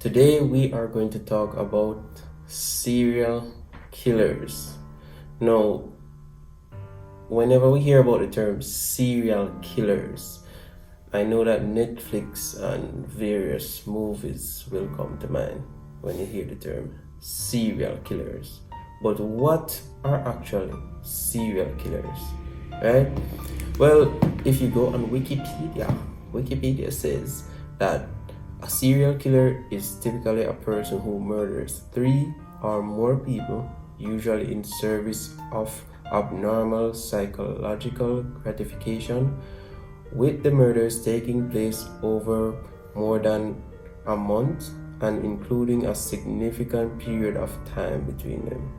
Today we are going to talk about serial killers. Now, whenever we hear about the term serial killers, I know that Netflix and various movies will come to mind when you hear the term serial killers. But what are actually serial killers, right? Well, if you go on Wikipedia says that a serial killer is typically a person who murders 3 or more people, usually in service of abnormal psychological gratification, with the murders taking place over more than a month and including a significant period of time between them.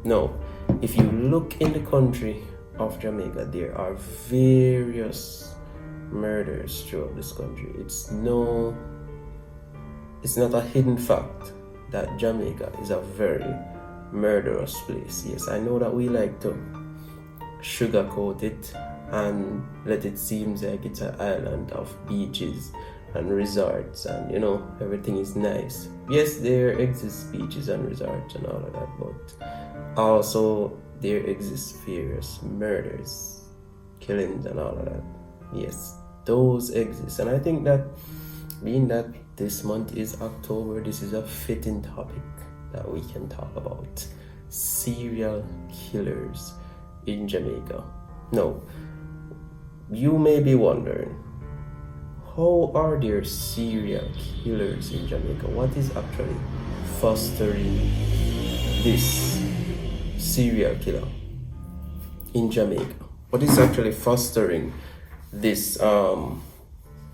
Now, if you look in the country of Jamaica, there are various murders throughout this country. It's not a hidden fact that Jamaica is a very murderous place. Yes, I know that we like to sugarcoat it and let it seem like it's an island of beaches and resorts and everything is nice. Yes, there exist beaches and resorts and all of that, but also there exist various murders, killings and all of that. Yes, those exist, and I think that being that this month is October, this is a fitting topic that we can talk about serial killers in Jamaica. Now, you may be wondering, how are there serial killers in Jamaica? What is actually fostering this serial killer in Jamaica? What is actually fostering this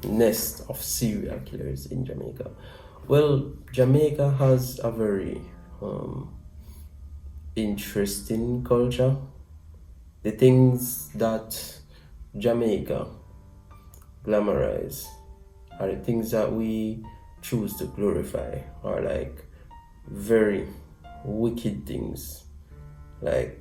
nest of serial killers in Jamaica? Well, Jamaica has a very interesting culture. The things that Jamaica glamorize are the things that we choose to glorify, are like very wicked things. Like,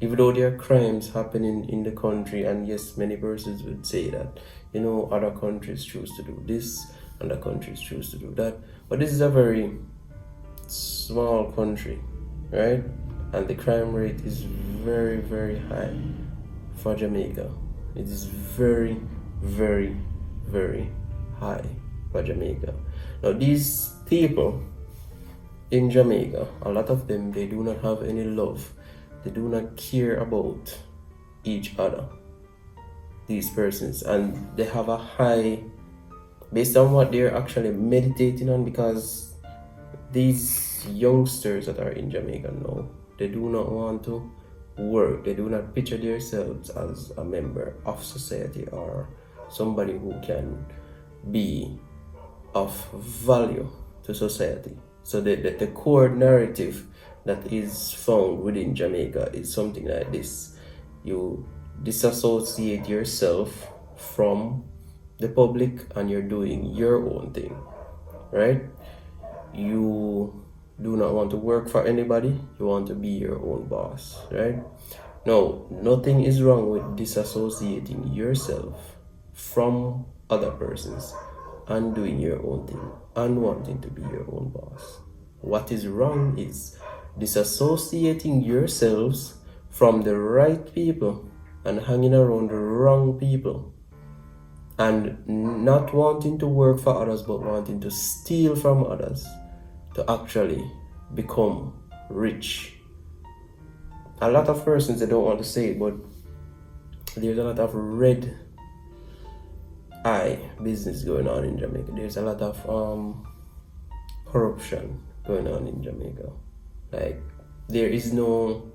even though there are crimes happening in the country, and yes, many persons would say that other countries choose to do this, other countries choose to do that, but this is a very small country, right? And the crime rate is very, very high for Jamaica. It is very, very, very high for Jamaica. Now, these people in Jamaica, a lot of them, they do not have any love. They do not care about each other, these persons, and they have a high, based on what they're actually meditating on, because these youngsters that are in Jamaica now, they do not want to work. They do not picture themselves as a member of society or somebody who can be of value to society. So the core narrative that is found within Jamaica is something like this: you disassociate yourself from the public and you're doing your own thing, right? You do not want to work for anybody, you want to be your own boss, right? Now, nothing is wrong with disassociating yourself from other persons and doing your own thing and wanting to be your own boss. What is wrong is disassociating yourselves from the right people and hanging around the wrong people, and not wanting to work for others but wanting to steal from others to actually become rich. A lot of persons, they don't want to say it, but there's a lot of red eye business going on in Jamaica. There's a lot of corruption going on in Jamaica. Like, there is no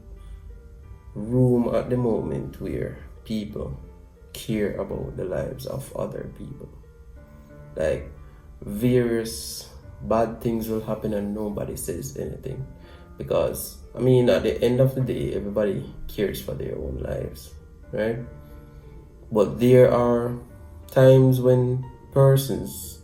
room at the moment where people care about the lives of other people. Like, various bad things will happen and nobody says anything, because at the end of the day, everybody cares for their own lives, right? But there are times when persons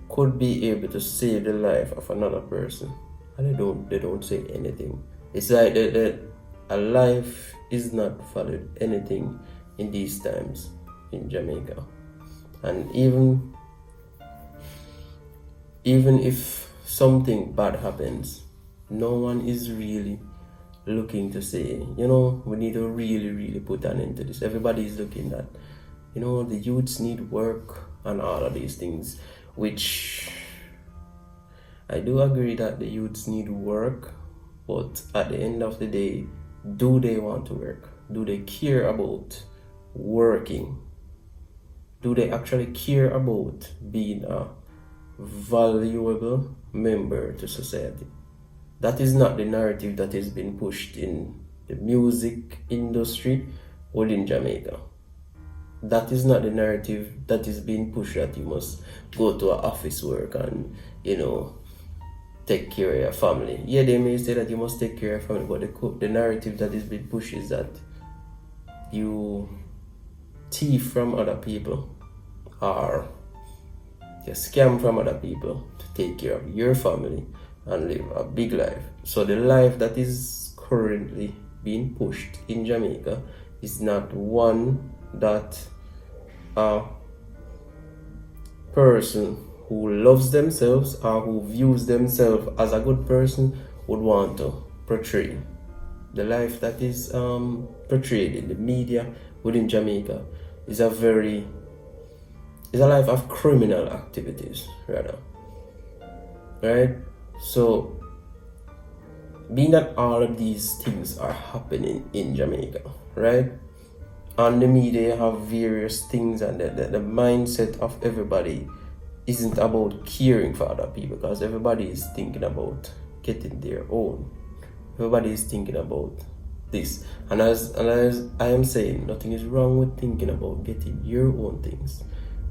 could be able to save the life of another person and they don't say anything. It's like that a life is not valued anything in these times in Jamaica. And even even if something bad happens, no one is really looking to say, we need to really, really put an end to this. Everybody is looking at, the youths need work and all of these things, which I do agree that the youths need work, but at the end of the day, do they want to work? Do they care about working? Do they actually care about being a valuable member to society? That is not the narrative that is being pushed in the music industry within Jamaica. That is not the narrative that is being pushed, that you must go to an office work and, take care of your family. Yeah, they may say that you must take care of your family, but the narrative that is being pushed is that you thief from other people or you scam from other people to take care of your family and live a big life. So the life that is currently being pushed in Jamaica is not one that a person who loves themselves or who views themselves as a good person would want to portray. The life that is portrayed in the media within Jamaica is a life of criminal activities, rather. Right? So, being that all of these things are happening in Jamaica, right? On the media, you have various things, and the mindset of everybody isn't about caring for other people, because everybody is thinking about getting their own. Everybody is thinking about this. And as I am saying, nothing is wrong with thinking about getting your own things.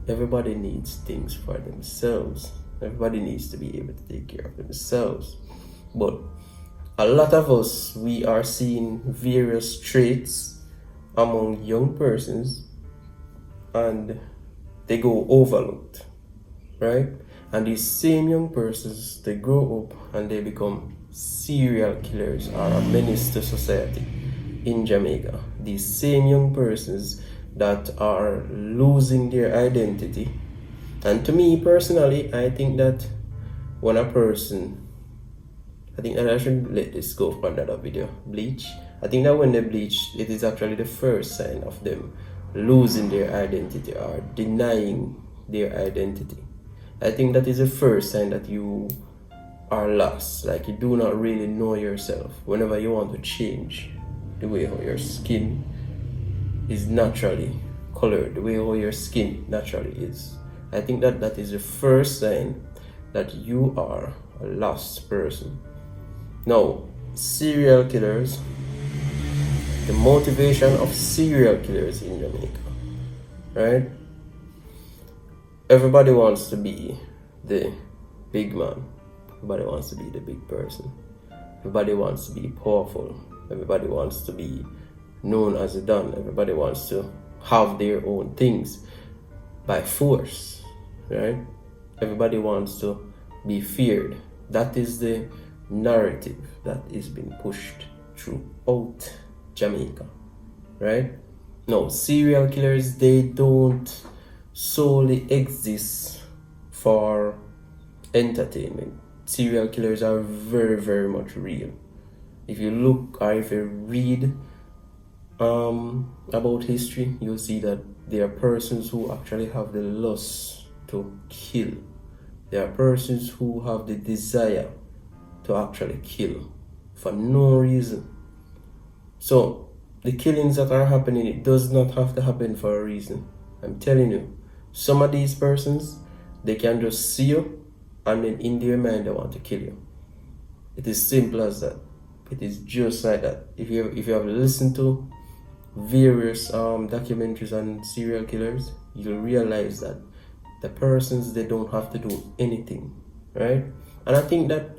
Everybody needs things for themselves. Everybody needs to be able to take care of themselves. But a lot of us, we are seeing various traits among young persons and they go overlooked, right? And these same young persons, they grow up and they become serial killers or a menace to society in Jamaica. These same young persons that are losing their identity. And to me personally, I think that when a person, I think that I should let this go for another video, bleach. I think that when they bleach, it is actually the first sign of them losing their identity or denying their identity. I think that is the first sign that you are lost, like you do not really know yourself. Whenever you want to change the way how your skin is naturally colored, the way how your skin naturally is, I think that that is the first sign that you are a lost person. Now, serial killers, the motivation of serial killers in Jamaica, right? Everybody wants to be the big man. Everybody wants to be the big person. Everybody wants to be powerful. Everybody wants to be known as a Don. Everybody wants to have their own things by force, right? Everybody wants to be feared. That is the narrative that is being pushed throughout Jamaica, right? No, serial killers, they don't solely exist for entertainment. Serial killers are very, very much real. If you look or if you read about history, you'll see that there are persons who actually have the lust to kill. There are persons who have the desire to actually kill for no reason. So the killings that are happening, it does not have to happen for a reason. I'm telling you, some of these persons, they can just see you and then in their mind they want to kill you. It is simple as that. It is just like that. If you have listened to various documentaries on serial killers, you'll realize that the persons, they don't have to do anything, right? And I think that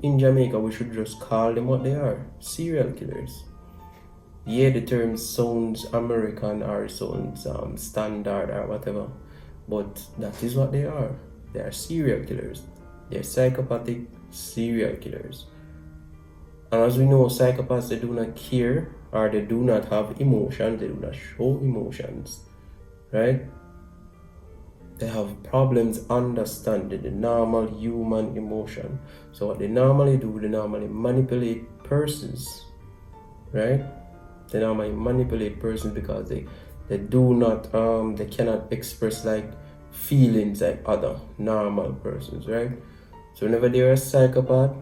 in Jamaica we should just call them what they are, serial killers. Yeah, the term sounds American or sounds standard or whatever, but that is what they are. They are serial killers. They're psychopathic serial killers. And as we know, psychopaths, they do not care or they do not have emotions. They do not show emotions, right? They have problems understanding the normal human emotion. So what they normally do, they normally manipulate persons, right? They normally manipulate persons because they do not they cannot express like feelings like other normal persons, right? So whenever they're a psychopath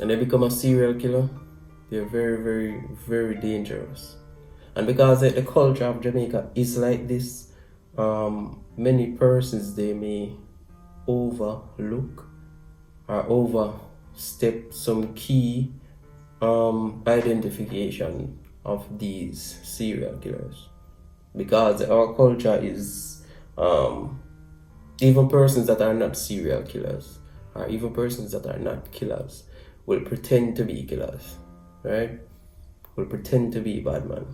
and they become a serial killer, they're very, very, very dangerous. And because the culture of Jamaica is like this, many persons they may overlook or overstep some key identification of these serial killers. Because our culture is even persons that are not serial killers or even persons that are not killers will pretend to be killers, right? Will pretend to be bad man.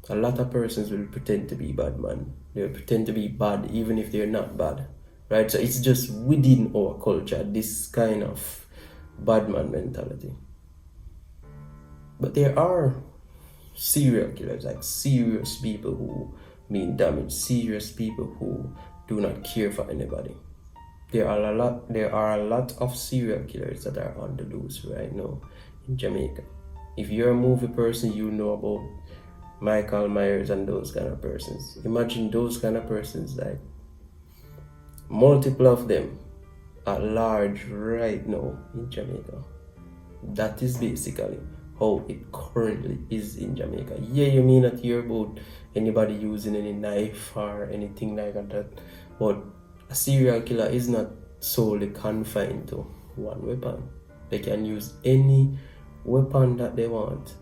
A lot of persons will pretend to be bad man. They will pretend to be bad even if they're not bad, right? So it's just within our culture, this kind of bad man mentality. But there are serial killers, like serious people who mean damage, serious people who do not care for anybody. There are a lot of serial killers that are on the loose right now in Jamaica. If you're a movie person, you know about Michael Myers and those kind of persons. Imagine those kind of persons, like multiple of them at large right now in Jamaica. That is basically how it currently is in Jamaica. Yeah, you may not hear about anybody using any knife or anything like that, but a serial killer is not solely confined to one weapon. They can use any weapon that they want.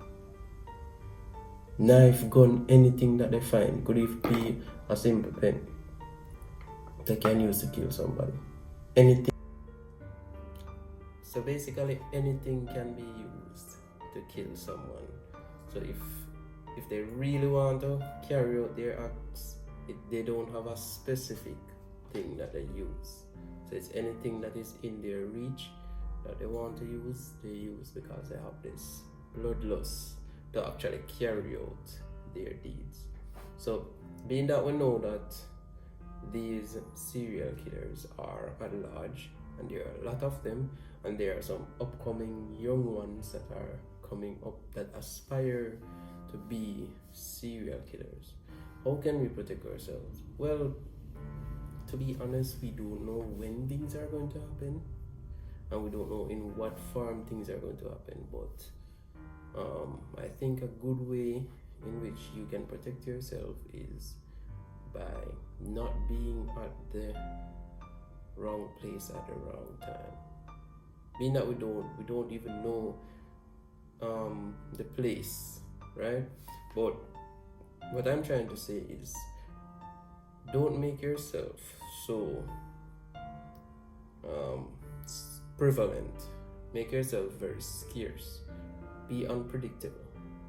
Knife, gun, anything that they find. Could even be a simple pen. They can use to kill somebody. Anything. So basically anything can be used to kill someone. So if they really want to carry out their acts, they don't have a specific thing that they use. So it's anything that is in their reach that they want to use, they use because they have this bloodlust to actually carry out their deeds. So being that we know that these serial killers are at large and there are a lot of them, and there are some upcoming young ones that are coming up that aspire to be serial killers, how can we protect ourselves? Well, to be honest, we don't know when things are going to happen, and we don't know in what form things are going to happen. But I think a good way in which you can protect yourself is by not being at the wrong place at the wrong time. Being that we don't even know the place, right? But what I'm trying to say is, don't make yourself so prevalent. Make yourself very scarce. Be unpredictable.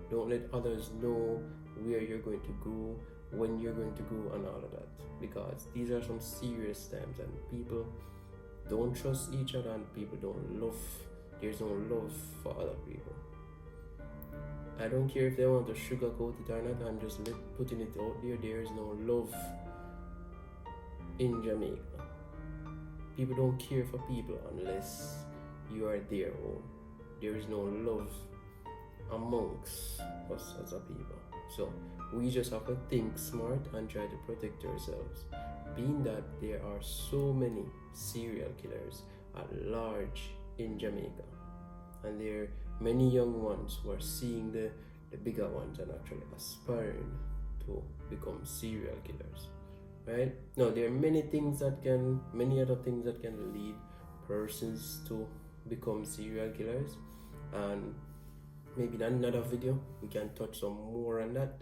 Don't let others know where you're going to go, when you're going to go, and all of that, because these are some serious times and people don't trust each other and people don't love. There's no love for other people. I don't care if they want to sugarcoat it or not. I'm just putting it out there. There is no love in Jamaica. People don't care for people unless you are their own. There is no love amongst us as a people. So we just have to think smart and try to protect ourselves. Being that there are so many serial killers at large in Jamaica, and there are many young ones who are seeing the bigger ones and actually aspiring to become serial killers, right? Now there are many other things that can lead persons to become serial killers, and maybe in another video we can touch some more on that.